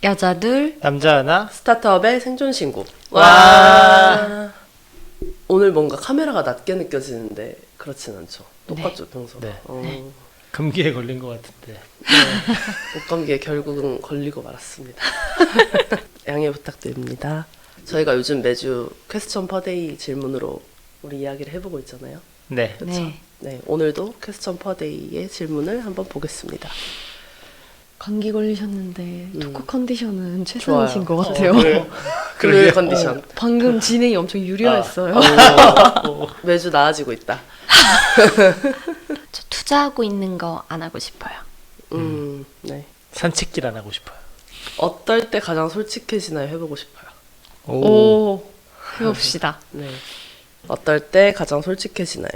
여자 둘, 남자 하나. 스타트업의 생존 신고. 와. 오늘 뭔가 카메라가 낮게 느껴지는데 그렇진 않죠. 똑같죠, 평소. 네. 네. 감기에 걸린 것 같은데. 목감기에 결국은 걸리고 말았습니다. 양해 부탁드립니다. 저희가 요즘 매주 퀘스천 퍼데이 질문으로 우리 이야기를 해보고 있잖아요. 네. 그렇죠? 네. 네, 오늘도 퀘스천 퍼데이의 질문을 한번 보겠습니다. 감기 걸리셨는데 토크 컨디션은 최선이신 좋아요. 것 같아요. 그 컨디션. 방금 진행이 엄청 유려했어요. 매주 나아지고 있다. 저 투자하고 있는 거 안 하고 싶어요. 네. 산책길 안 하고 싶어요. 어떨 때 가장 솔직해지나요? 해보고 싶어요. 오, 해봅시다. 네. 어떨 때 가장 솔직해지나요?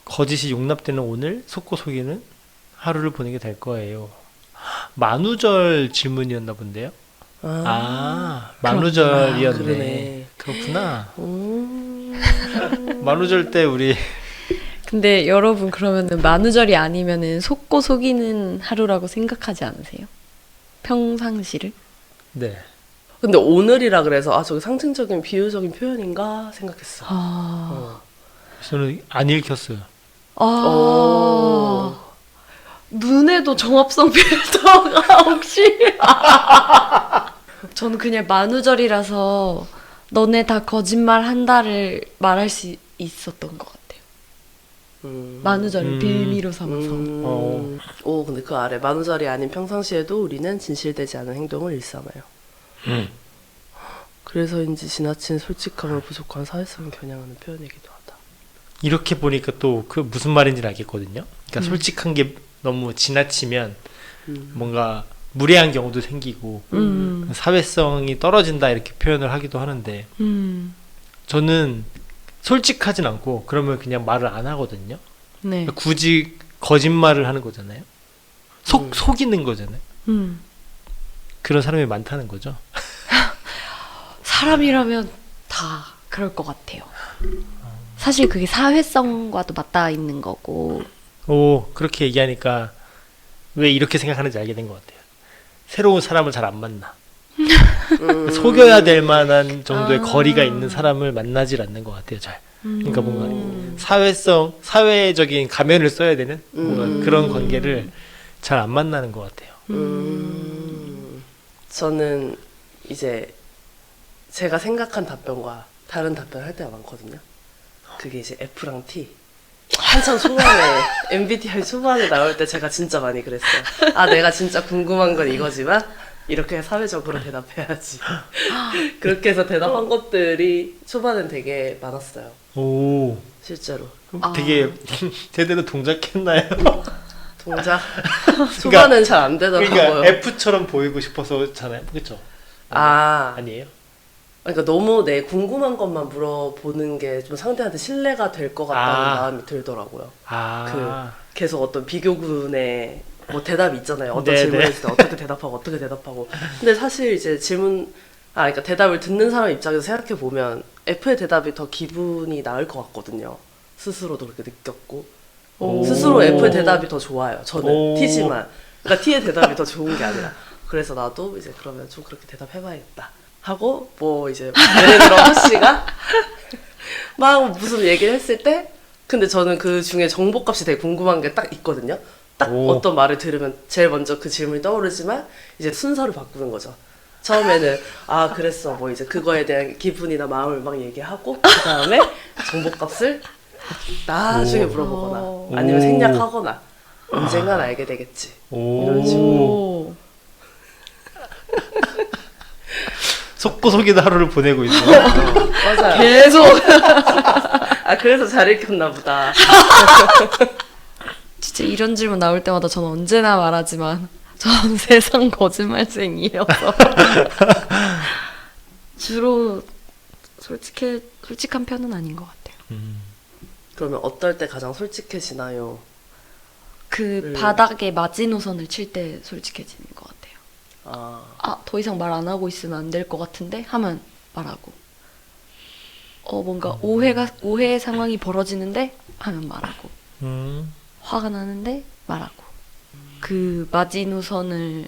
거짓이 용납되는 오늘, 속고 속이는 하루를 보내게 될 거예요. 만우절 질문이었나 본데요. 만우절이었네. 그러네. 그렇구나. 만우절 때 우리 근데 여러분 그러면은 만우절이 아니면은 속고 속이는 하루라고 생각하지 않으세요? 평상시를? 네. 근데 오늘이라 그래서 저게 상징적인 비유적인 표현인가 생각했어. 저는 안 읽혔어요. 눈에도 정합성 필터가 혹시? 저는 그냥 만우절이라서 너네 다 거짓말 한다를 말할 수 있었던 것 같아요. 만우절을 빌미로 삼아서. 오, 근데 그 아래 만우절이 아닌 평상시에도 우리는 진실되지 않은 행동을 일삼아요. 그래서인지 지나친 솔직함을 부족한 사회성을 겨냥하는 표현이기도 하다. 이렇게 보니까 또 그 무슨 말인지는 알겠거든요. 그러니까 솔직한 게 너무 지나치면 뭔가 무례한 경우도 생기고 사회성이 떨어진다 이렇게 표현을 하기도 하는데 저는 솔직하진 않고 그러면 그냥 말을 안 하거든요. 네. 그러니까 굳이 거짓말을 하는 거잖아요. 속이는 거잖아요. 그런 사람이 많다는 거죠. 사람이라면 다 그럴 것 같아요. 사실 그게 사회성과도 맞닿아 있는 거고. 오, 그렇게 얘기하니까 왜 이렇게 생각하는지 알게 된 것 같아요. 새로운 사람을 잘 안 만나. 속여야 될 만한 정도의 거리가 있는 사람을 만나질 않는 것 같아요, 잘. 그러니까 뭔가 사회적인 가면을 써야 되는 뭔가 그런 관계를 잘 안 만나는 것 같아요. 저는 이제 제가 생각한 답변과 다른 답변을 할 때가 많거든요. 그게 이제 F랑 T. 한참 초반에 MBTI 초반에 나올 때 제가 진짜 많이 그랬어요. 내가 진짜 궁금한 건 이거지만 이렇게 사회적으로 대답해야지. 그렇게 해서 대답한 것들이 초반엔 되게 많았어요. 오, 실제로. 되게 제대로 동작했나요? 동작 초반엔 잘 안 되더라고요. 그러니까 F처럼 보이고 싶어서잖아요, 그렇죠? 아니에요? 그러니까 너무 내 궁금한 것만 물어보는 게 좀 상대한테 신뢰가 될 것 같다는 마음이 들더라고요. 계속 어떤 비교군의 뭐 대답이 있잖아요. 어떤 질문을 했을 때 어떻게 대답하고. 근데 사실 이제 그러니까 대답을 듣는 사람 입장에서 생각해 보면 F의 대답이 더 기분이 나을 것 같거든요. 스스로도 그렇게 느꼈고. 스스로 F의 대답이 더 좋아요. 저는 T지만. 그러니까 T의 대답이 더 좋은 게 아니라. 그래서 나도 이제 그러면 좀 그렇게 대답해봐야겠다. 하고 뭐 이제 예를 들어 허씨가 막 무슨 얘기를 했을 때 근데 저는 그 중에 정보값이 되게 궁금한 게 딱 있거든요. 딱 어떤 말을 들으면 제일 먼저 그 질문이 떠오르지만 이제 순서를 바꾸는 거죠. 처음에는 그랬어 뭐 이제 그거에 대한 기분이나 마음을 막 얘기하고 그 다음에 정보값을 나중에 물어보거나 아니면 생략하거나 언젠간 알게 되겠지 이런 식으로. 속고 속이는 하루를 보내고 있어요. 맞아요. 계속. 그래서 잘 읽혔나 보다. 진짜 이런 질문 나올 때마다 저는 언제나 말하지만 전 세상 거짓말쟁이여서 주로 솔직한 편은 아닌 것 같아요. 그러면 어떨 때 가장 솔직해지나요? 바닥에 마지노선을 칠 때 솔직해지는 것 같아요. 더 이상 말 안 하고 있으면 안 될 것 같은데 하면 말하고. 뭔가 오해의 상황이 벌어지는데 하면 말하고. 화가 나는데 말하고. 그 마지노선을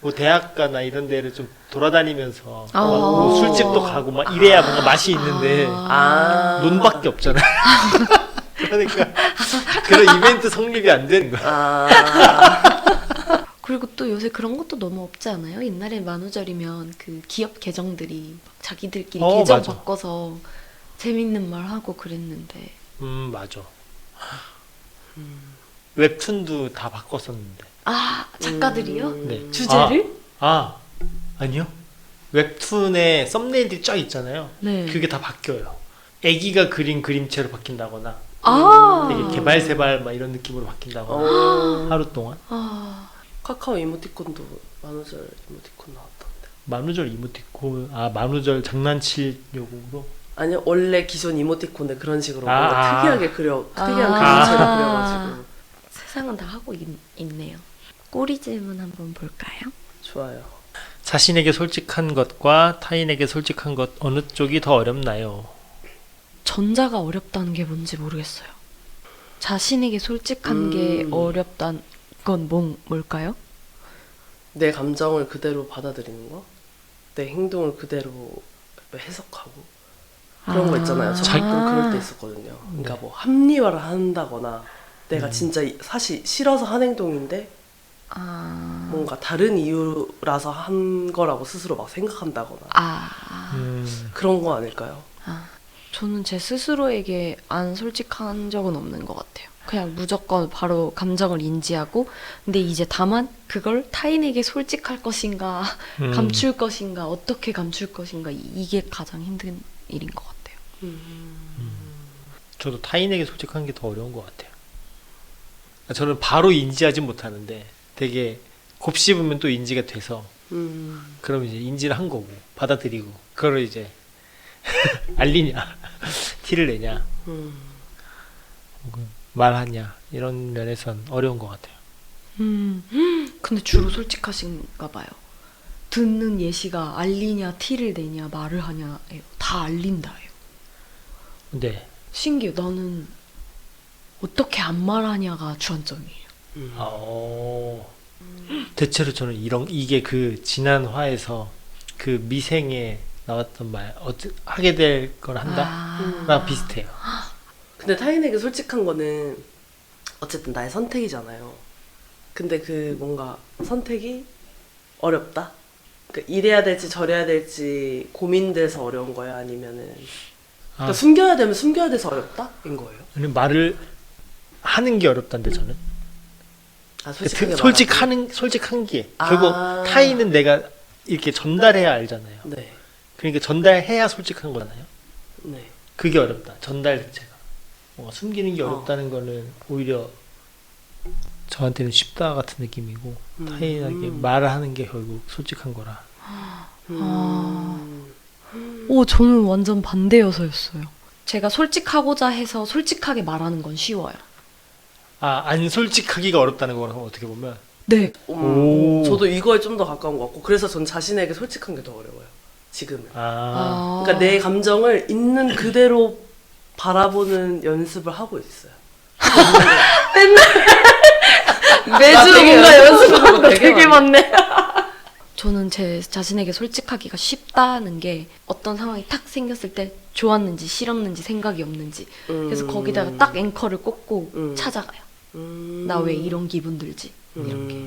뭐 대학가나 이런 데를 좀 돌아다니면서 뭐 술집도 가고 막 이래야 뭔가 맛이 있는데 논밖에 없잖아. 그러니까 그런 이벤트 성립이 안 되는 거야. 그리고 또 요새 그런 것도 너무 없지 않아요? 옛날에 만우절이면 그 기업 계정들이 막 자기들끼리 계정 맞아. 바꿔서 재밌는 말 하고 그랬는데. 맞아. 웹툰도 다 바꿨었는데. 작가들이요? 네. 주제를? 아니요. 웹툰에 썸네일들이 쫙 있잖아요. 네. 그게 다 바뀌어요. 애기가 그린 그림체로 바뀐다거나 되게 개발세발 막 이런 느낌으로 바뀐다거나 하루 동안. 카카오 이모티콘도 만우절 이모티콘 나왔던데. 만우절 이모티콘, 만우절 장난치려고? 아니요, 원래 기존 이모티콘에 그런 식으로 뭔가 특이한 그림체를 그려가지고. 세상은 다 하고 있네요. 꼬리 질문 한번 볼까요? 좋아요. 자신에게 솔직한 것과 타인에게 솔직한 것 어느 쪽이 더 어렵나요? 전자가 어렵다는 게 뭔지 모르겠어요. 자신에게 솔직한 게 어렵다는 건 뭘까요? 내 감정을 그대로 받아들이는 거? 내 행동을 그대로 해석하고 그런 거 있잖아요. 저 가끔 그럴 때 있었거든요. 그러니까 뭐 합리화를 한다거나 내가 진짜 사실 싫어서 한 행동인데 뭔가 다른 이유라서 한 거라고 스스로 막 생각한다거나 그런 거 아닐까요? 저는 제 스스로에게 안 솔직한 적은 없는 것 같아요. 그냥 무조건 바로 감정을 인지하고 근데 이제 다만 그걸 타인에게 솔직할 것인가 감출 것인가 어떻게 감출 것인가 이게 가장 힘든 일인 것 같아요. 저도 타인에게 솔직한 게 더 어려운 것 같아요. 저는 바로 인지하진 못하는데 되게 곱씹으면 또 인지가 돼서 그럼 이제 인지를 한 거고 받아들이고 그걸 이제 알리냐 티를 내냐 말하냐 이런 면에선 어려운 것 같아요. 근데 주로 솔직하신가 봐요. 듣는 예시가 알리냐 티를 내냐 말을 하냐예요. 다 알린다예요. 네. 신기해. 나는 어떻게 안 말하냐가 주안점이에요. 대체로 저는 이게 그 지난 화에서 그 미생에 나왔던 말 하게 될 걸 한다랑 비슷해요. 근데 타인에게 솔직한 거는 어쨌든 나의 선택이잖아요. 근데 그 뭔가 선택이 어렵다? 그러니까 이래야 될지 저래야 될지 고민돼서 어려운 거예요? 아니면은 그러니까 숨겨야 되면 숨겨야 돼서 어렵다? 인 거예요? 아니, 말을 하는 게 어렵다는데 저는 솔직한 게 결국 타인은 내가 이렇게 전달해야 알잖아요. 네. 그러니까 전달해야 솔직한 거잖아요. 네. 그게 어렵다. 전달 자체가 숨기는 게 어렵다는 거는 오히려 저한테는 쉽다 같은 느낌이고 타인에게 말을 하는 게 결국 솔직한 거라. 저는 완전 반대여서였어요. 제가 솔직하고자 해서 솔직하게 말하는 건 쉬워요. 안 솔직하기가 어렵다는 거라고 어떻게 보면. 네. 저도 이거에 좀 더 가까운 것 같고 그래서 전 자신에게 솔직한 게 더 어려워요. 지금은. 그러니까 내 감정을 있는 그대로 바라보는 연습을 하고 있어요. 매주 뭔가 연습하는 거 되게 많네. 저는 제 자신에게 솔직하기가 쉽다는 게 어떤 상황이 탁 생겼을 때 좋았는지 싫었는지 생각이 없는지 그래서 거기다가 딱 앵커를 꽂고 찾아가요. 나 왜 이런 기분 들지? 이런 게.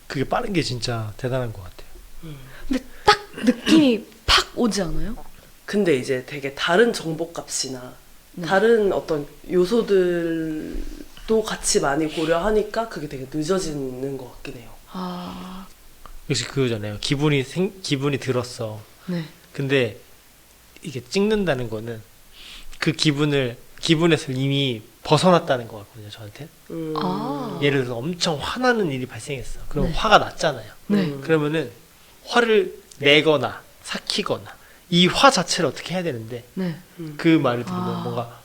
그게 빠른 게 진짜 대단한 것 같아요. 근데 딱 느낌이 팍 오지 않아요? 근데 이제 되게 다른 정보값이나 네. 다른 어떤 요소들도 같이 많이 고려하니까 그게 되게 늦어지는 것 같긴 해요. 역시 그거잖아요. 기분이 들었어. 네. 근데 이게 찍는다는 거는 그 기분에서 이미 벗어났다는 거 같거든요, 저한테. 예를 들어서 엄청 화나는 일이 발생했어. 그럼 네. 화가 났잖아요. 네. 그러면은 화를 내거나 삭히거나 이 화 자체를 어떻게 해야 되는데 네. 그 말을 들으면 뭔가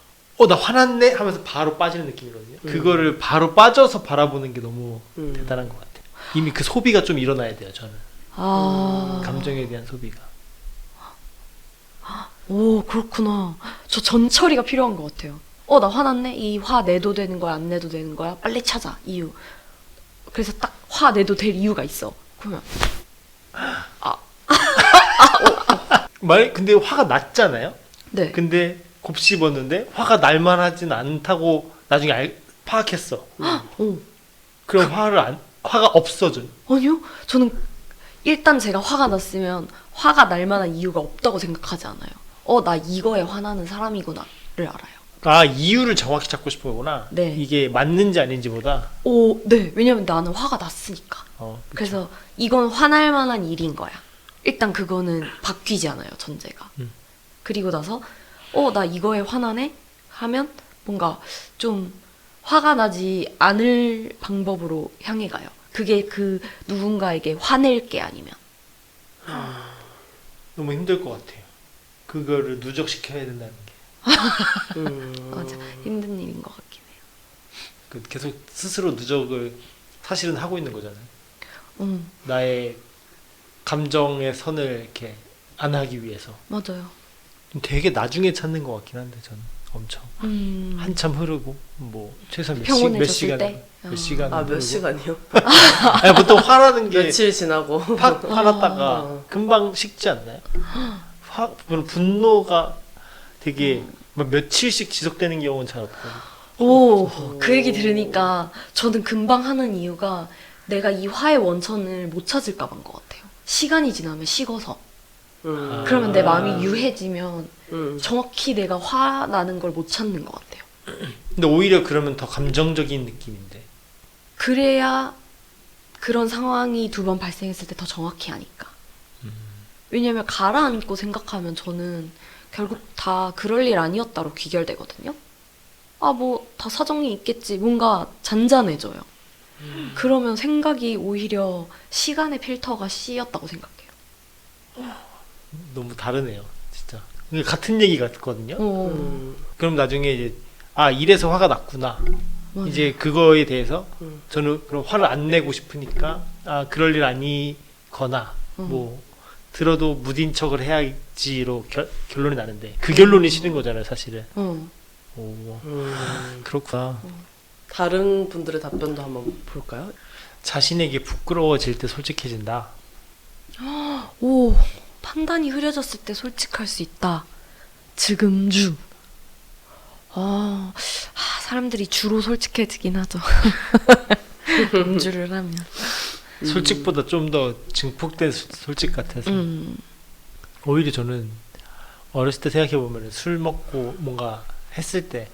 나 화났네 하면서 바로 빠지는 느낌이거든요. 그거를 바로 빠져서 바라보는 게 너무 대단한 것 같아요. 이미 그 소비가 좀 일어나야 돼요, 저는. 감정에 대한 소비가. 오, 그렇구나. 저 전처리가 필요한 것 같아요. 나 화났네? 이 화 내도 되는 거야? 안 내도 되는 거야? 빨리 찾아, 이유. 그래서 딱 화 내도 될 이유가 있어. 그러면 근데 화가 났잖아요. 네. 근데 곱씹었는데 화가 날만하진 않다고 나중에 파악했어. 오. 그럼 화가 없어져. 아니요. 저는 일단 제가 화가 났으면 화가 날 만한 이유가 없다고 생각하지 않아요. 나 이거에 화나는 사람이구나를 알아요. 아, 이유를 정확히 찾고 싶은 거구나. 네. 이게 맞는지 아닌지보다. 네. 왜냐면 나는 화가 났으니까. 그래서 이건 화날 만한 일인 거야. 일단 그거는 바뀌지 않아요, 전제가. 그리고 나서 나 이거에 화나네? 하면 뭔가 좀 화가 나지 않을 방법으로 향해 가요. 그게 그 누군가에게 화낼 게 아니면. 너무 힘들 것 같아요. 그거를 누적시켜야 된다는 게. 맞아. 힘든 일인 것 같긴 해요. 계속 스스로 누적을 사실은 하고 있는 거잖아요. 나의 감정의 선을 이렇게 안 하기 위해서. 맞아요. 되게 나중에 찾는 것 같긴 한데 저는 엄청 한참 흐르고 뭐 최소 몇 시간 때? 몇 시간 몇 시간이요? 아니, 보통 화나는 게 며칠 지나고 화났다가 금방 식지 않나요? 분노가 되게 며칠씩 지속되는 경우는 잘 없거든요. 그 얘기 들으니까 저는 금방 하는 이유가 내가 이 화의 원천을 못 찾을까 봐인 것 같아요. 시간이 지나면 식어서. 그러면 내 마음이 유해지면 정확히 내가 화나는 걸 못 찾는 것 같아요. 근데 오히려 그러면 더 감정적인 느낌인데. 그래야 그런 상황이 2번 발생했을 때 더 정확히 아니까. 왜냐면 가라앉고 생각하면 저는 결국 다 그럴 일 아니었다로 귀결되거든요. 뭐 다 사정이 있겠지. 뭔가 잔잔해져요. 그러면 생각이 오히려 시간의 필터가 C였다고 생각해요. 너무 다르네요, 진짜. 이게 같은 얘기 같거든요. 그럼 나중에 이제 이래서 화가 났구나. 맞아요. 이제 그거에 대해서 저는 그럼 화를 안 내고 싶으니까 그럴 일 아니거나 뭐 들어도 무딘 척을 해야지로 결론이 나는데 그 결론이 싫은 거잖아요, 사실은. 그렇구나. 다른 분들의 답변도 한번 볼까요? 자신에게 부끄러워질 때 솔직해진다. 판단이 흐려졌을 때 솔직할 수 있다. 즉음주. 사람들이 주로 솔직해지긴 하죠. 음주를 하면. 솔직보다 좀 더 증폭된 솔직 같아서. 오히려 저는 어렸을 때 생각해보면 술 먹고 뭔가 했을 때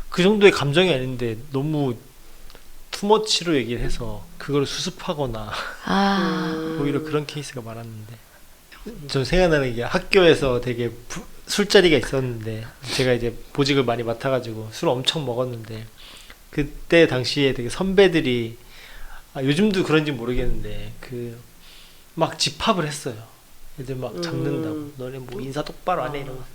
그 정도의 감정이 아닌데 너무 투머치로 얘기를 해서 그걸 수습하거나 오히려 그런 케이스가 많았는데, 전 생각나는 게 학교에서 되게 술자리가 있었는데 제가 이제 보직을 많이 맡아가지고 술을 엄청 먹었는데 그때 당시에 되게 선배들이 요즘도 그런지 모르겠는데 막 집합을 했어요. 애들 막 잡는다고 너네 뭐 인사 똑바로 안 해 이러면서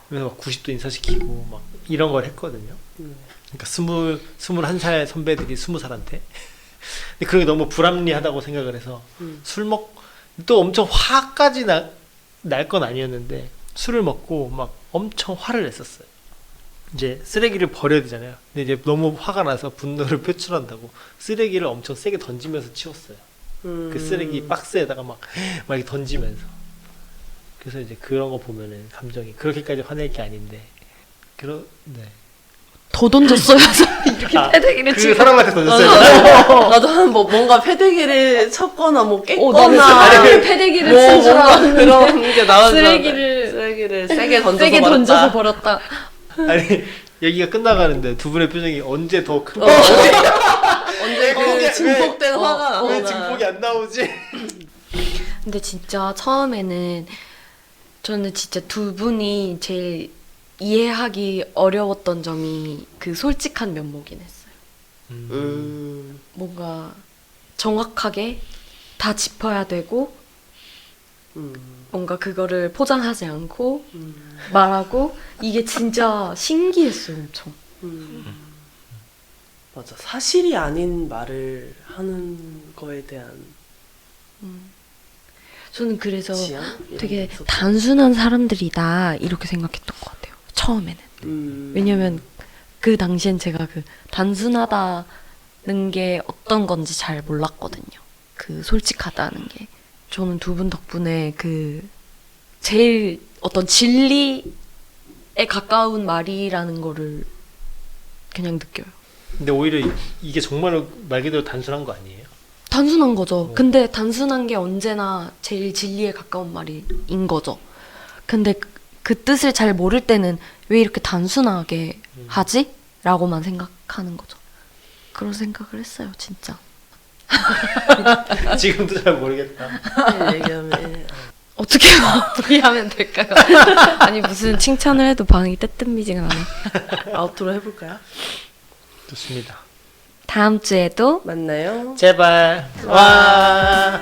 막 90도 인사시키고 막 이런 걸 했거든요. 그러니까 21살 선배들이 20살한테. 근데 그게 너무 불합리하다고 생각을 해서 또 엄청 화까지 날 건 아니었는데 술을 먹고 막 엄청 화를 냈었어요. 이제 쓰레기를 버려야 되잖아요. 근데 이제 너무 화가 나서 분노를 표출한다고 쓰레기를 엄청 세게 던지면서 치웠어요. 그 쓰레기 박스에다가 막 이렇게 던지면서. 그래서 이제 그런 거 보면은 감정이 그렇게까지 화낼 게 아닌데 네. 더 던졌어요. 이렇게 패대기를 그 사람한테 던졌어요. 나도 뭔가 패대기를 쳤거나 뭐 나는 깼거나 패대기를 친 줄 알았는데 그런 게 나온 쓰레기를 세게 세게 던져서 버렸다. 아니 얘기가 끝나가는데 두 분의 표정이 언제 더 큰 언제 그 증폭된 화가 나오나. 왜 증폭이 안 나오지? 근데 진짜 처음에는 저는 진짜 두 분이 제일 이해하기 어려웠던 점이 그 솔직한 면모긴 했어요. 뭔가 정확하게 다 짚어야 되고 뭔가 그거를 포장하지 않고 말하고 이게 진짜 신기했어요, 엄청. 맞아. 사실이 아닌 말을 하는 거에 대한 저는 그래서 되게 있었던. 단순한 사람들이다 이렇게 생각했던 것 같아요, 처음에는. 왜냐면 그 당시엔 제가 그 단순하다는 게 어떤 건지 잘 몰랐거든요. 그 솔직하다는 게. 저는 두 분 덕분에 그 제일 어떤 진리에 가까운 말이라는 거를 그냥 느껴요. 근데 오히려 이게 정말 말 그대로 단순한 거 아니에요? 단순한 거죠. 근데 단순한 게 언제나 제일 진리에 가까운 말인 거죠. 근데 그 뜻을 잘 모를 때는 왜 이렇게 단순하게 하지? 라고만 생각하는 거죠. 그런 생각을 했어요, 진짜. 지금도 잘 모르겠다. 얘기하면 어떻게 마무리하면 될까요? 아니 무슨 칭찬을 해도 반응이 뜨뜻미지가 않아. 아웃도로 해볼까요? 좋습니다. 다음 주에도 만나요. 제발 와.